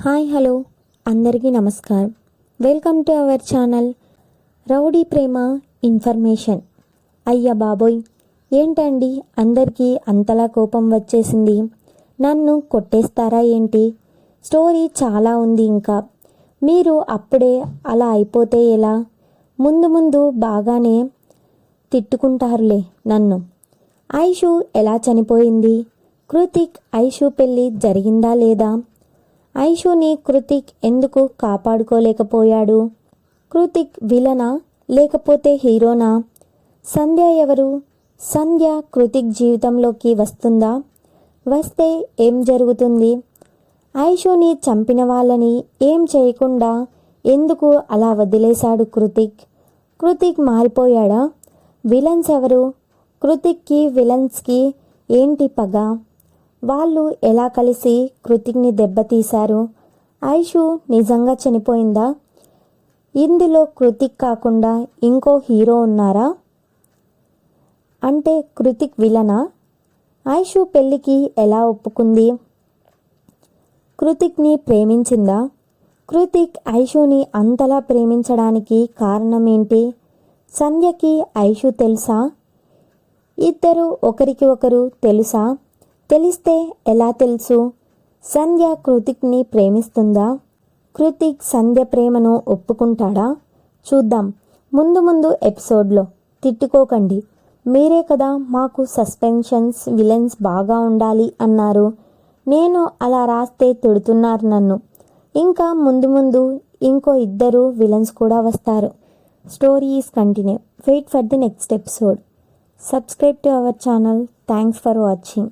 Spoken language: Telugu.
హాయ్ హలో అందరికీ నమస్కారం. Welcome to our channel rowdy Prema information. అయ్య బాబోయ్, ఏంటండి అందరికీ అంతలా కోపం వచ్చేసింది? నన్ను కొట్టేస్తారా ఏంటి? స్టోరీ చాలా ఉంది. ఇంకా మీరు అప్పుడే అలా అయిపోతే ఎలా? ముందు ముందు బాగానే తిట్టుకుంటారులే నన్ను. ఐషు ఎలా చనిపోయింది? కృతిక్ ఐషు పెళ్ళి జరిగిందా లేదా? ఐషుని కృతిక్ ఎందుకు కాపాడుకోలేకపోయాడు? కృతిక్ విలనా లేకపోతే హీరోనా? సంధ్య ఎవరు? సంధ్య కృతిక్ జీవితంలోకి వస్తుందా? వస్తే ఏం జరుగుతుంది? ఐషుని చంపిన వాళ్ళని ఏం చేయకుండా ఎందుకు అలా వదిలేశాడు కృతిక్? కృతిక్ మారిపోయాడా? విలన్స్ ఎవరు? కృతిక్కి విలన్స్కి ఏంటి పగ? వాళ్ళు ఎలా కలిసి కృతిక్ని దెబ్బతీశారు? ఐషు నిజంగా చనిపోయిందా? ఇందులో కృతిక్ కాకుండా ఇంకో హీరో ఉన్నారా? అంటే కృతిక్ విలనా? ఐషు పెళ్ళికి ఎలా ఒప్పుకుంది? కృతిక్ని ప్రేమించిందా? కృతిక్ ఐషుని అంతలా ప్రేమించడానికి కారణం ఏంటి? సంధ్యకి ఐషు తెలుసా? ఇద్దరు ఒకరికి ఒకరు తెలుసా? తెలిస్తే ఎలా తెలుసు? సంధ్య కృతిక్ని ప్రేమిస్తుందా? కృతిక్ సంధ్య ప్రేమను ఒప్పుకుంటాడా? చూద్దాం ముందు ముందు ఎపిసోడ్లో. తిట్టుకోకండి, మీరే కదా మాకు సస్పెన్షన్స్ విలన్స్ బాగా ఉండాలి అన్నారు. నేను అలా రాస్తే తిడుతున్నారు నన్ను. ఇంకా ముందు ముందు ఇంకో ఇద్దరు విలన్స్ కూడా వస్తారు. Story is continue. Wait for the next episode. Subscribe to our channel. Thanks for watching.